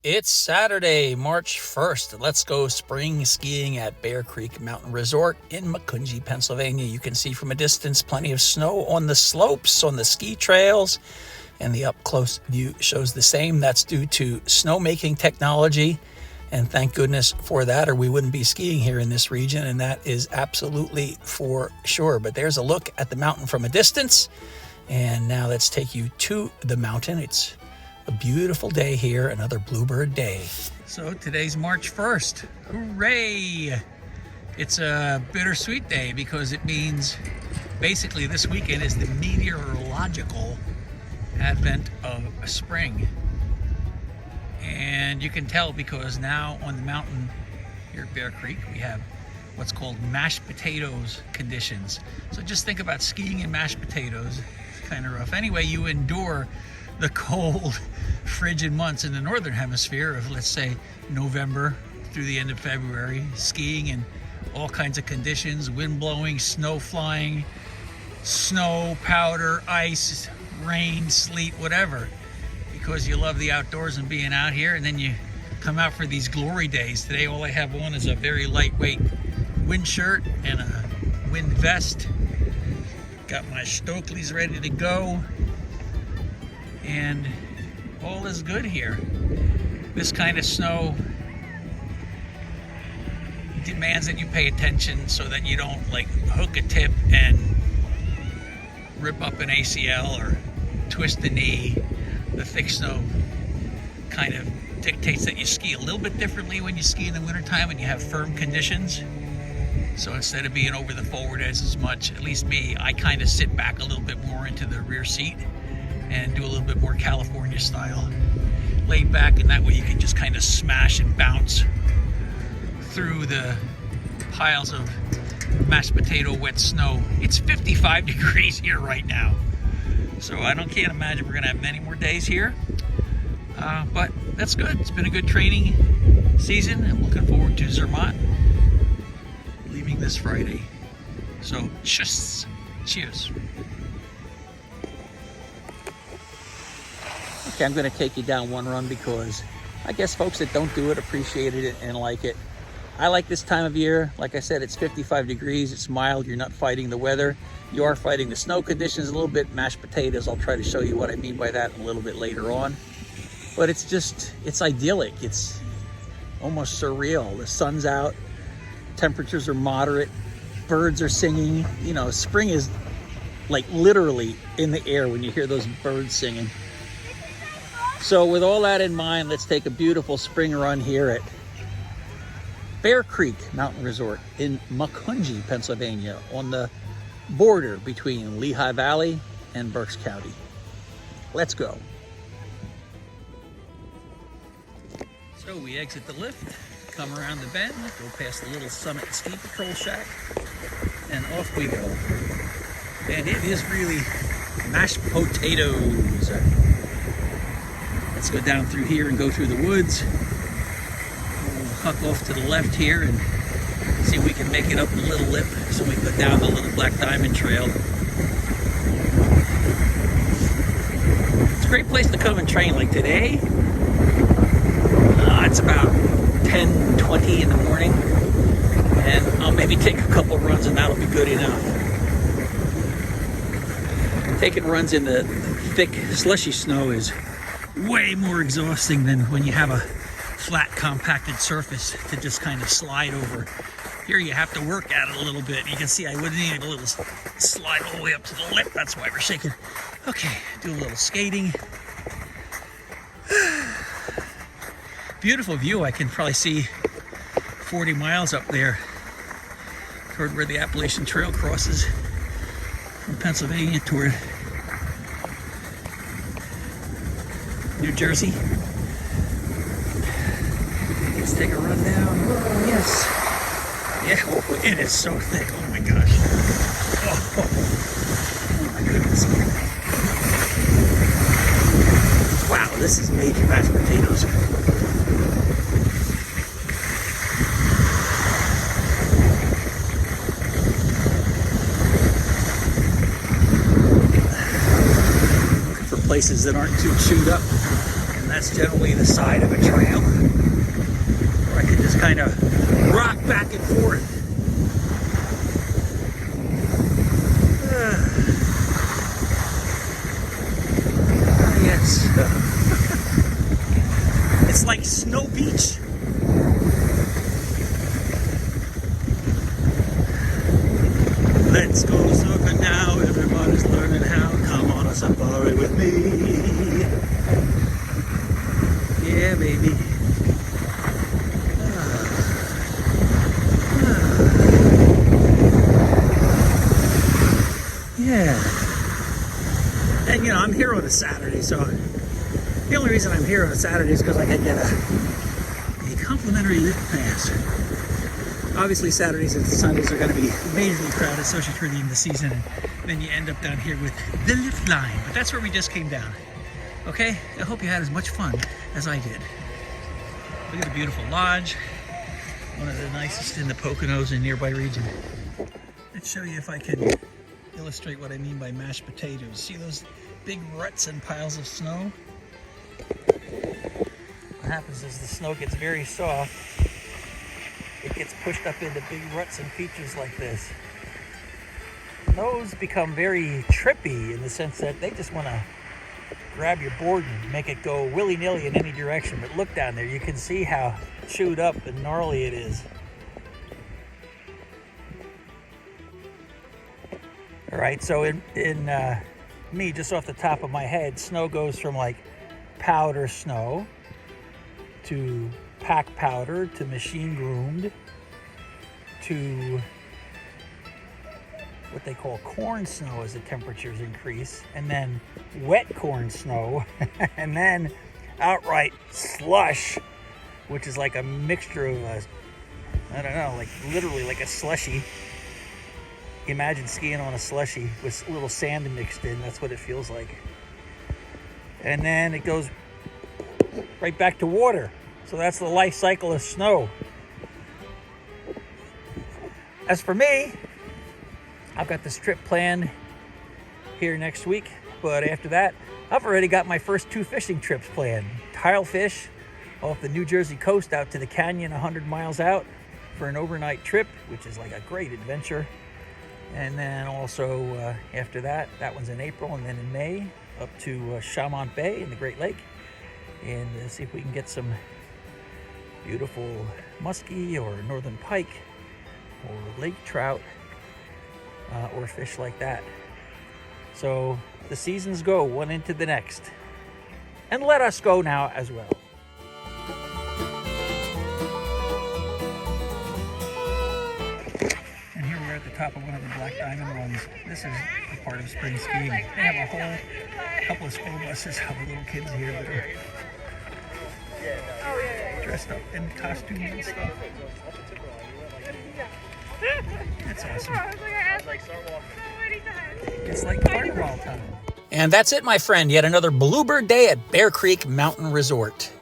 It's Saturday, March 1st. Let's go spring skiing at Bear Creek Mountain Resort in Macungie, Pennsylvania. You can see from a distance plenty of snow on the slopes, on the ski trails, and the up-close view shows the same. That's due to snowmaking technology, and thank goodness for that, or we wouldn't be skiing here in this region, and that is absolutely for sure. But there's a look at the mountain from a distance, and now let's take you to the mountain. It's a beautiful day here, another bluebird day. So today's March 1st. Hooray! It's a bittersweet day because it means basically this weekend is the meteorological advent of spring. And you can tell because now on the mountain here at Bear Creek we have what's called mashed potatoes conditions. So just think about skiing in mashed potatoes. It's kind of rough. Anyway, you endure the cold, frigid months in the northern hemisphere of, let's say, November through the end of February, skiing in all kinds of conditions, wind blowing, snow flying, snow, powder, ice, rain, sleet, whatever, because you love the outdoors and being out here. And then you come out for these glory days. Today all I have on is a very lightweight wind shirt and a wind vest. Got my Stokelys ready to go. And all is good here. This kind of snow demands that you pay attention so that you don't like hook a tip and rip up an ACL or twist the knee. The thick snow kind of dictates that you ski a little bit differently when you ski in the wintertime and you have firm conditions. So instead of being over the forward edge as much, at least me, I kind of sit back a little bit more into the rear seat and do a little bit more California style, laid back, and that way you can just kind of smash and bounce through the piles of mashed potato wet snow. It's 55 degrees here right now, so can't imagine we're gonna have many more days here, but that's good. It's been a good training season. I'm looking forward to Zermatt, leaving this Friday. So cheers. Okay, I'm going to take you down one run because I guess folks that don't do it appreciated it and like it. I like this time of year. Like I said, it's 55 degrees. It's mild. You're not fighting the weather. You are fighting the snow conditions a little bit. Mashed potatoes. I'll try to show you what I mean by that a little bit later on. But it's idyllic. It's almost surreal. The sun's out. Temperatures are moderate. Birds are singing. You know, spring is like literally in the air when you hear those birds singing. So with all that in mind, let's take a beautiful spring run here at Bear Creek Mountain Resort in Macungie, Pennsylvania, on the border between Lehigh Valley and Berks County. Let's go. So we exit the lift, come around the bend, go past the little Summit Ski Patrol shack, and off we go. And it is really mashed potatoes. Let's go down through here and go through the woods. We'll huck off to the left here and see if we can make it up the little lip so we go down the little Black Diamond Trail. It's a great place to come and train. Like today, it's about 10:20 in the morning, and I'll maybe take a couple runs and that'll be good enough. Taking runs in the thick, slushy snow is way more exhausting than when you have a flat, compacted surface to just kind of slide over. Here you have to work at it a little bit. You can see I would need a little slide all the way up to the lip. That's why we're shaking. Okay, do a little skating. Beautiful view. I can probably see 40 miles up there toward where the Appalachian Trail crosses from Pennsylvania toward New Jersey. Let's take a run down. Yes. Yeah, oh, it is so thick. Oh my gosh. Oh my goodness. Wow, this is major mashed potatoes. Looking for places that aren't too chewed up. And that's generally the side of a trail where I can just kind of rock back and forth. Yes. It's like Snow Beach. Let's go surfing now. Everybody's learning how. Come on a safari with me. Yeah, baby. Yeah. And you know, I'm here on a Saturday, so the only reason I'm here on a Saturday is because I can get a complimentary lift pass. Obviously, Saturdays and Sundays are going to be majorly crowded, especially toward the end of the season, and then you end up down here with the lift line. But that's where we just came down. Okay? I hope you had as much fun as I did. Look at the beautiful lodge, one of the nicest in the Poconos and nearby region. Let's show you if I can illustrate what I mean by mashed potatoes. See those big ruts and piles of snow? What happens is the snow gets very soft. It gets pushed up into big ruts and features like this. Those become very trippy in the sense that they just want to grab your board and make it go willy-nilly in any direction. But look down there, you can see how chewed up and gnarly it is. All right, so in me, just off the top of my head, snow goes from like powder snow to pack powder to machine groomed to what they call corn snow as the temperatures increase, and then wet corn snow, and then outright slush, which is like a mixture of I don't know, like literally like a slushy. Imagine skiing on a slushy with a little sand mixed in. That's what it feels like. And then it goes right back to water. So that's the life cycle of snow. As for me, I've got this trip planned here next week. But after that, I've already got my first 2 fishing trips planned. Tile fish off the New Jersey coast out to the canyon 100 miles out for an overnight trip, which is like a great adventure. And then also after that one's in April, and then in May up to Chaumont Bay in the Great Lake, and see if we can get some beautiful muskie or northern pike or lake trout or fish like that. So the seasons go one into the next, and let us go now as well. At the top of one of the Black Diamond runs. This is a part of spring skiing. They have a whole couple of school buses of little kids here that are dressed up in costumes and stuff. That's awesome. It's like carnival time. And that's it, my friend. Yet another Bluebird day at Bear Creek Mountain Resort.